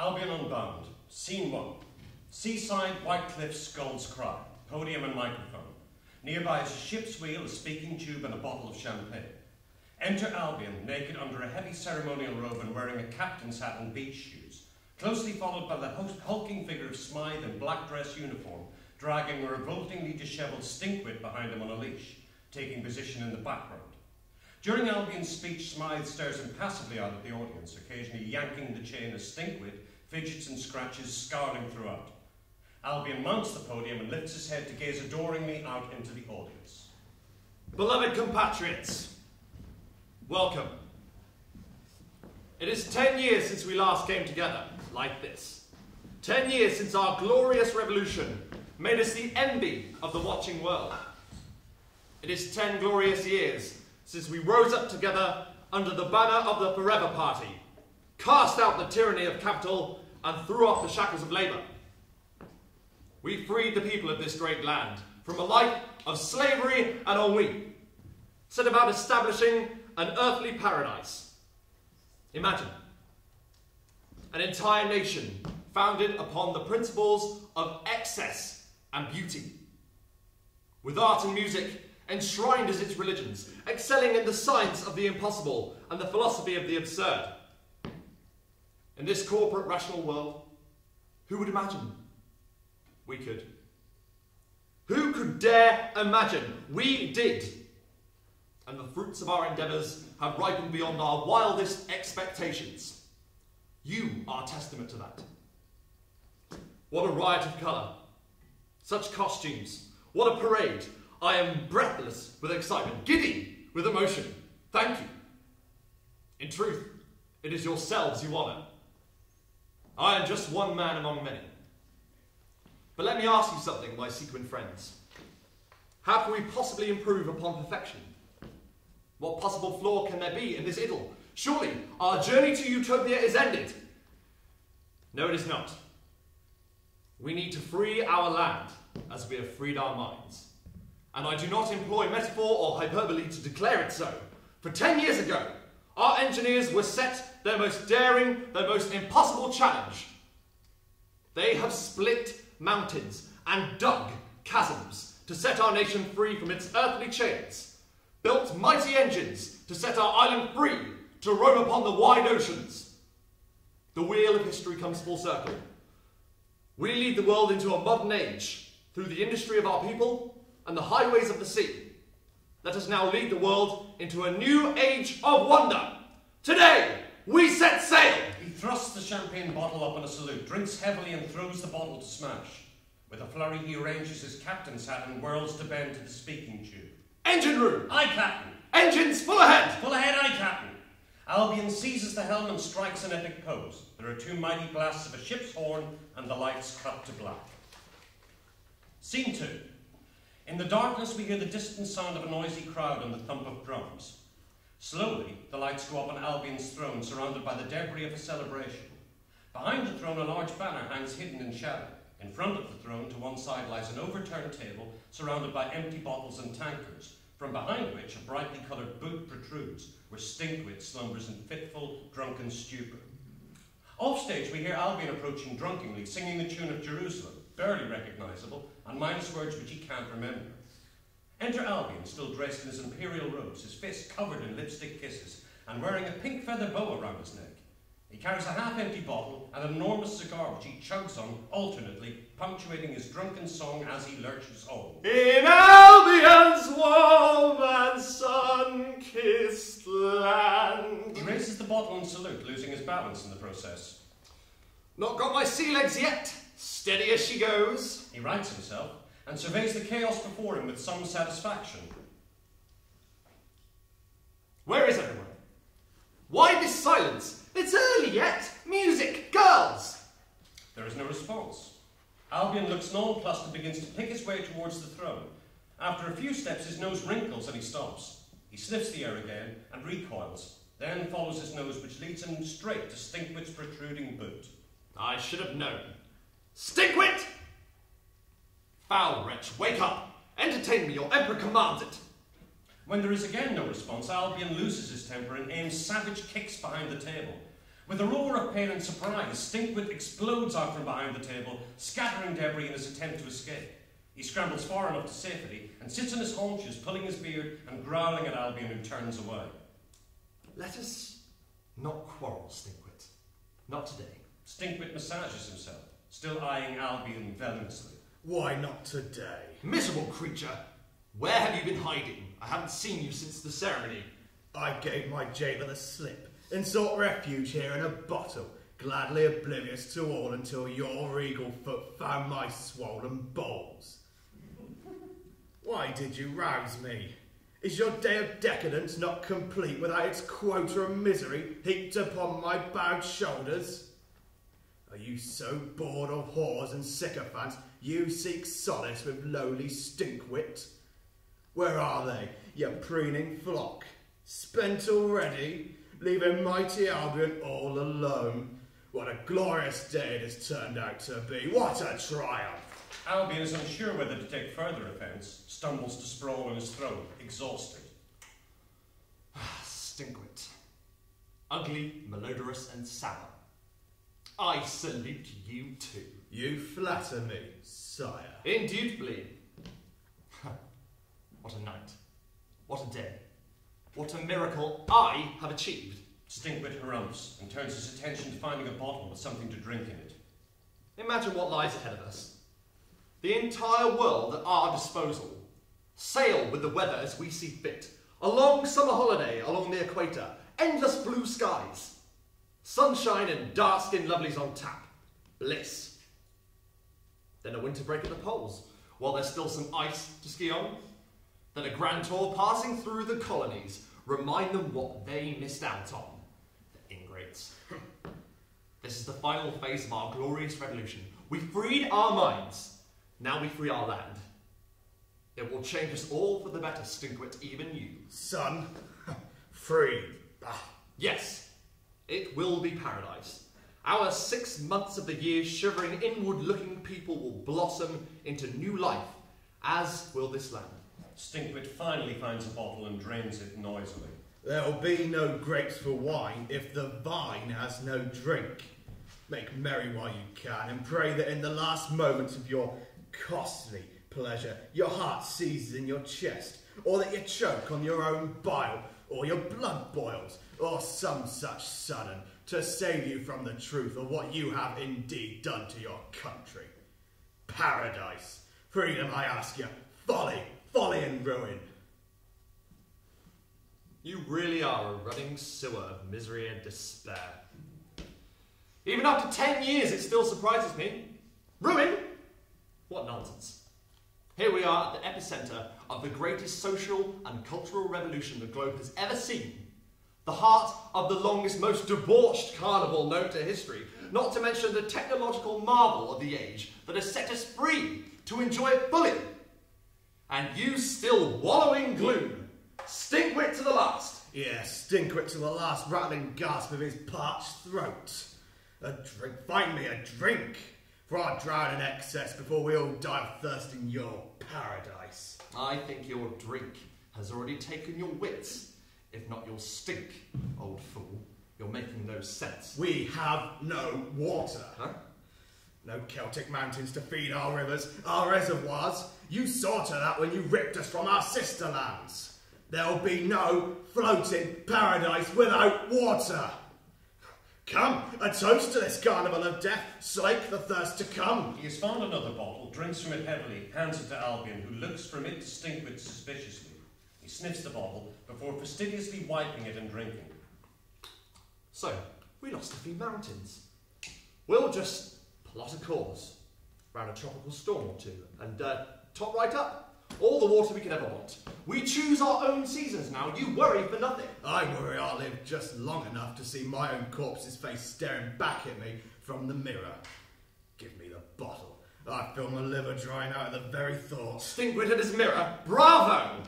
Albion Unbound, Scene 1. Seaside, White Cliffs, Gull's Cry, podium and microphone. Nearby is a ship's wheel, a speaking tube and a bottle of champagne. Enter Albion, naked under a heavy ceremonial robe and wearing a captain's hat and beach shoes, closely followed by the hulking figure of Smythe in black dress uniform, dragging a revoltingly dishevelled stinkwit behind him on a leash, taking position in the background. During Albion's speech, Smythe stares impassively out at the audience, occasionally yanking the chain as stinkwit fidgets and scratches, scowling throughout. Albion mounts the podium and lifts his head to gaze adoringly out into the audience. Beloved compatriots, welcome. It is 10 years since we last came together, like this. 10 years since our glorious revolution made us the envy of the watching world. It is 10 glorious years since we rose up together under the banner of the Forever Party, cast out the tyranny of capital and threw off the shackles of labour. We freed the people of this great land from a life of slavery and ennui, set about establishing an earthly paradise. Imagine an entire nation founded upon the principles of excess and beauty, with art and music enshrined as its religions, excelling in the science of the impossible and the philosophy of the absurd. In this corporate rational world, who would imagine? We could. Who could dare imagine? We did. And the fruits of our endeavours have ripened beyond our wildest expectations. You are testament to that. What a riot of colour. Such costumes. What a parade. I am breathless with excitement, giddy with emotion. Thank you. In truth, it is yourselves you honour. I am just one man among many. But let me ask you something, my sequin friends. How can we possibly improve upon perfection? What possible flaw can there be in this idyll? Surely our journey to utopia is ended. No, it is not. We need to free our land as we have freed our minds. And I do not employ metaphor or hyperbole to declare it so. For 10 years ago, our engineers were set their most daring, their most impossible challenge. They have split mountains and dug chasms to set our nation free from its earthly chains, built mighty engines to set our island free to roam upon the wide oceans. The wheel of history comes full circle. We lead the world into a modern age through the industry of our people and the highways of the sea. Let us now lead the world into a new age of wonder. Today, we set sail! He thrusts the champagne bottle up in a salute, drinks heavily and throws the bottle to smash. With a flurry, he arranges his captain's hat and whirls to bend to the speaking tube. Engine room! Aye, Captain! Engines full ahead! Full ahead, aye, Captain! Albion seizes the helm and strikes an epic pose. There are two mighty blasts of a ship's horn and the lights cut to black. Scene 2. In the darkness, we hear the distant sound of a noisy crowd and the thump of drums. Slowly, the lights go up on Albion's throne, surrounded by the debris of a celebration. Behind the throne, a large banner hangs hidden in shadow. In front of the throne, to one side, lies an overturned table, surrounded by empty bottles and tankards, from behind which a brightly coloured boot protrudes, where Stinkwit slumbers in fitful, drunken stupor. Offstage, we hear Albion approaching drunkenly, singing the tune of Jerusalem, barely recognisable, and minus words which he can't remember. Enter Albion, still dressed in his imperial robes, his face covered in lipstick kisses, and wearing a pink feather boa around his neck. He carries a half-empty bottle and an enormous cigar which he chugs on alternately, punctuating his drunken song as he lurches home. In Albion's warm and sun-kissed land. He raises the bottle in salute, losing his balance in the process. Not got my sea legs yet. Steady as she goes. He rights himself and surveys the chaos before him with some satisfaction. Where is everyone? Why this silence? It's early yet. Music, girls. There is no response. Albion looks nonplussed and begins to pick his way towards the throne. After a few steps, his nose wrinkles and he stops. He sniffs the air again and recoils, then follows his nose, which leads him straight to Stinkwit's protruding boot. I should have known. Stinkwit! Foul wretch, wake up! Entertain me, your emperor commands it! When there is again no response, Albion loses his temper and aims savage kicks behind the table. With a roar of pain and surprise, Stinkwit explodes out from behind the table, scattering debris in his attempt to escape. He scrambles far enough to safety and sits on his haunches, pulling his beard and growling at Albion, who turns away. Let us not quarrel, Stinkwit. Not today. Stinkwit massages himself, still eyeing Albion venomously. Why not today? Miserable creature! Where have you been hiding? I haven't seen you since the ceremony. I gave my jailer the slip and sought refuge here in a bottle, gladly oblivious to all until your regal foot found my swollen balls. Why did you rouse me? Is your day of decadence not complete without its quota of misery heaped upon my bowed shoulders? Are you so bored of whores and sycophants you seek solace with lowly Stinkwit? Where are they, your preening flock? Spent already, leaving mighty Albion all alone. What a glorious day it has turned out to be. What a triumph! Albion is unsure whether to take further offence, stumbles to sprawl on his throne, exhausted. Stinkwit. Ugly, malodorous, and sour. I salute you too. You flatter me, sire. Indubitably. What a night. What a day. What a miracle I have achieved. Stinkwit harumphs and turns his attention to finding a bottle with something to drink in it. Imagine what lies ahead of us. The entire world at our disposal. Sail with the weather as we see fit. A long summer holiday along the equator. Endless blue skies. Sunshine and dark-skinned lovelies on tap. Bliss. Then a winter break at the poles, while there's still some ice to ski on. Then a grand tour passing through the colonies. Remind them what they missed out on. The ingrates. This is the final phase of our glorious revolution. We freed our minds. Now we free our land. It will change us all for the better, Stinkwit, even you. Son, free. Bah. Yes, it will be paradise. Our 6 months of the year shivering inward-looking people will blossom into new life, as will this land. Stinkwit finally finds a bottle and drains it noisily. There'll be no grapes for wine if the vine has no drink. Make merry while you can, and pray that in the last moments of your costly pleasure, your heart seizes in your chest, or that you choke on your own bile, or your blood boils, or some such sudden, to save you from the truth of what you have indeed done to your country. Paradise, freedom, I ask you, folly, folly and ruin. You really are a running sewer of misery and despair. Even after 10 years, it still surprises me. Ruin? What nonsense. Here we are at the epicenter of the greatest social and cultural revolution the globe has ever seen. The heart of the longest, most debauched carnival known to history, not to mention the technological marvel of the age that has set us free to enjoy it fully. And you still wallow in gloom. Stinkwit to the last. Yes, Stinkwit to the last rattling gasp of his parched throat. A drink, find me a drink, for I'll drown in excess before we all die of thirst in your paradise. I think your drink has already taken your wits, if not your stink, old fool. You're making no sense. We have no water. Huh? No Celtic mountains to feed our rivers, our reservoirs. You saw to that when you ripped us from our sister lands. There'll be no floating paradise without water. Come, a toast to this carnival of death, slake the thirst to come. He has found another bottle, drinks from it heavily, hands it to Albion, who looks from it to Stinkwit suspiciously. He sniffs the bottle before fastidiously wiping it and drinking. So, we lost a few mountains. We'll just plot a course round a tropical storm or two and top right up. All the water we could ever want. We choose our own seasons now. You worry for nothing. I worry I'll live just long enough to see my own corpse's face staring back at me from the mirror. Give me the bottle. I feel my liver drying out at the very thought. Stinkwit at his mirror. Bravo!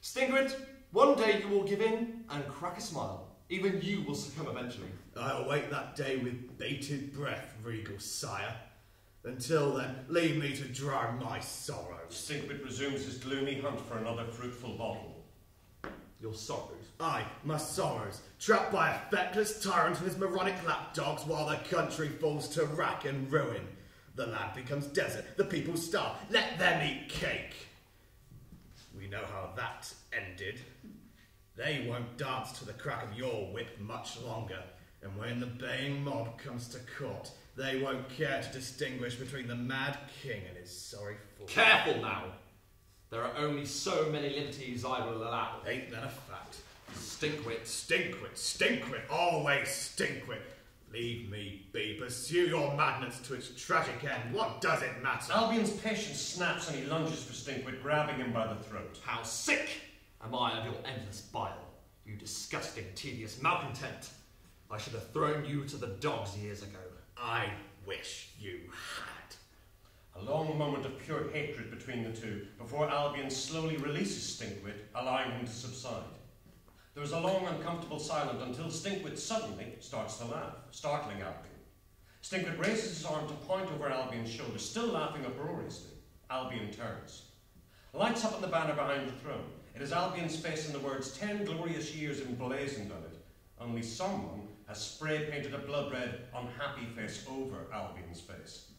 Stinkwit, one day you will give in and crack a smile. Even you will succumb eventually. I await that day with bated breath, regal sire. Until then, leave me to drown my sorrows. Stinkwit resumes his gloomy hunt for another fruitful bottle. Your sorrows. Aye, my sorrows, trapped by a feckless tyrant and his moronic lapdogs while the country falls to rack and ruin. The land becomes desert, the people starve, let them eat cake. We know how that ended. They won't dance to the crack of your whip much longer, and when the baying mob comes to court, they won't care to distinguish between the mad king and his sorry fool. Careful now! There are only so many liberties I will allow. Ain't that a fact? Stinkwit. Stinkwit, stinkwit, always stinkwit. Leave me be, pursue your madness to its tragic end. What does it matter? Albion's patience snaps and he lunges for Stinkwit, grabbing him by the throat. How sick am I of your endless bile, you disgusting, tedious malcontent. I should have thrown you to the dogs years ago. I wish you had. A long moment of pure hatred between the two before Albion slowly releases Stinkwit, allowing him to subside. There is a long, uncomfortable silence until Stinkwit suddenly starts to laugh, startling Albion. Stinkwit raises his arm to point over Albion's shoulder, still laughing uproariously. Albion turns. Lights up on the banner behind the throne. It is Albion's face and the words 10 glorious years emblazoned on it. Only someone has spray painted a blood red, unhappy face over Albion's face.